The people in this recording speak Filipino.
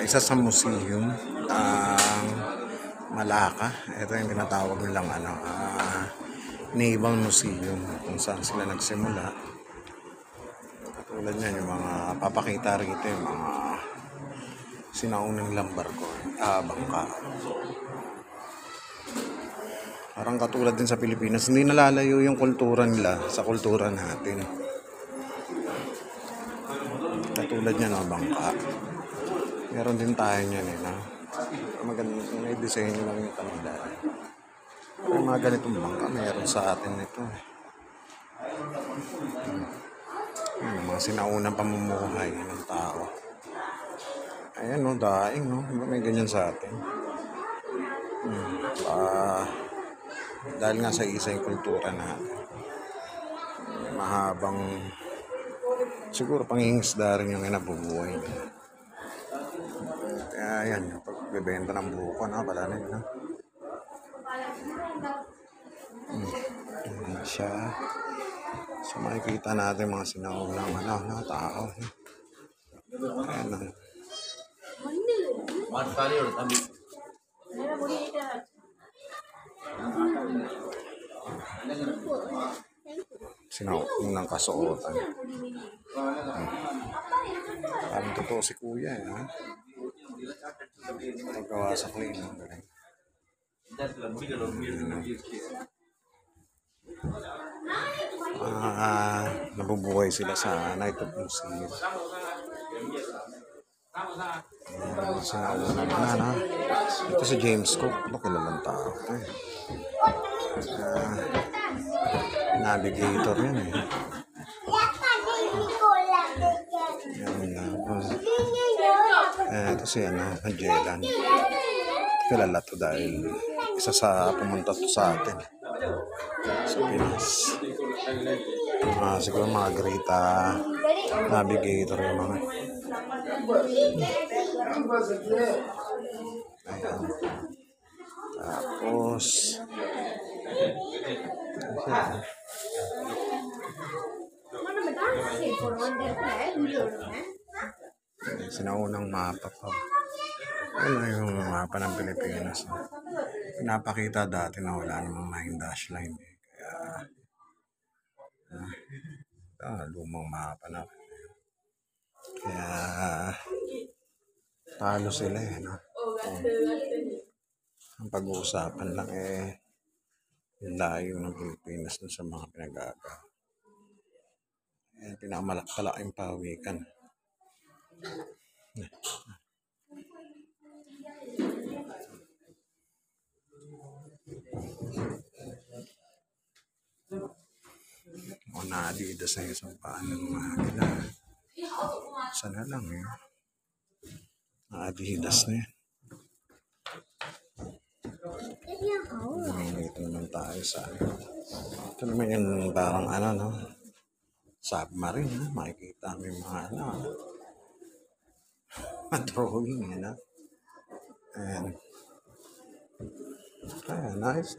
isa sa museum ang Malacca. Ito yung tinatawag nilang Naval Museum kung saan sila nagsimula. Katulad niyan yung mga papakita rito yung mga sinaunang barko, bangka. Parang katulad din sa Pilipinas, hindi nalalayo yung kultura nila sa kultura natin. Katulad niyan, bangka. Meron din tayo niyan magandang may design lang yung kanila. Yung mga ganitong bangka, meron sa atin ito. Yung mga sinaunang pamumuhay ng tao. Ayan daing may ganyan sa atin. Dahil nga sa isa yung kultura natin. Mahabang siguro pangingisda rin yung nabubuhay nila. Kaya yan, pagbebenta ng buko pala na yun. Yan siya. So makikita natin mga sinaunang tao. Ayan sinaunang kasuotan. Parang totoo si kuya nagawa sa clean. Nabubuhay sila sa Night of Museum. Sinaunang ito si James Cook. Kilalang tao. Navigator yan ito si Magellan. Kilala to dahil isa sa pumunta to sa atin sa Pinas. Siguro mga Greta Navigator yung mga ayan. Tapos sinaunang mapa pa. Ano yung mapa ng Pilipinas. Pinapakita dati na wala namang main dash line. Kaya lumang mapa na. Kaya talo sila ang pag-uusapan lang yung layo ng Pilipinas sa mga pinag-aagaw. Pinakamalaking pawikan. Adidas na isang paano mga sana lang Adidas na yan. Ito naman tayo sa ito naman yung parang submarine makikita mo yung mga drawing and nice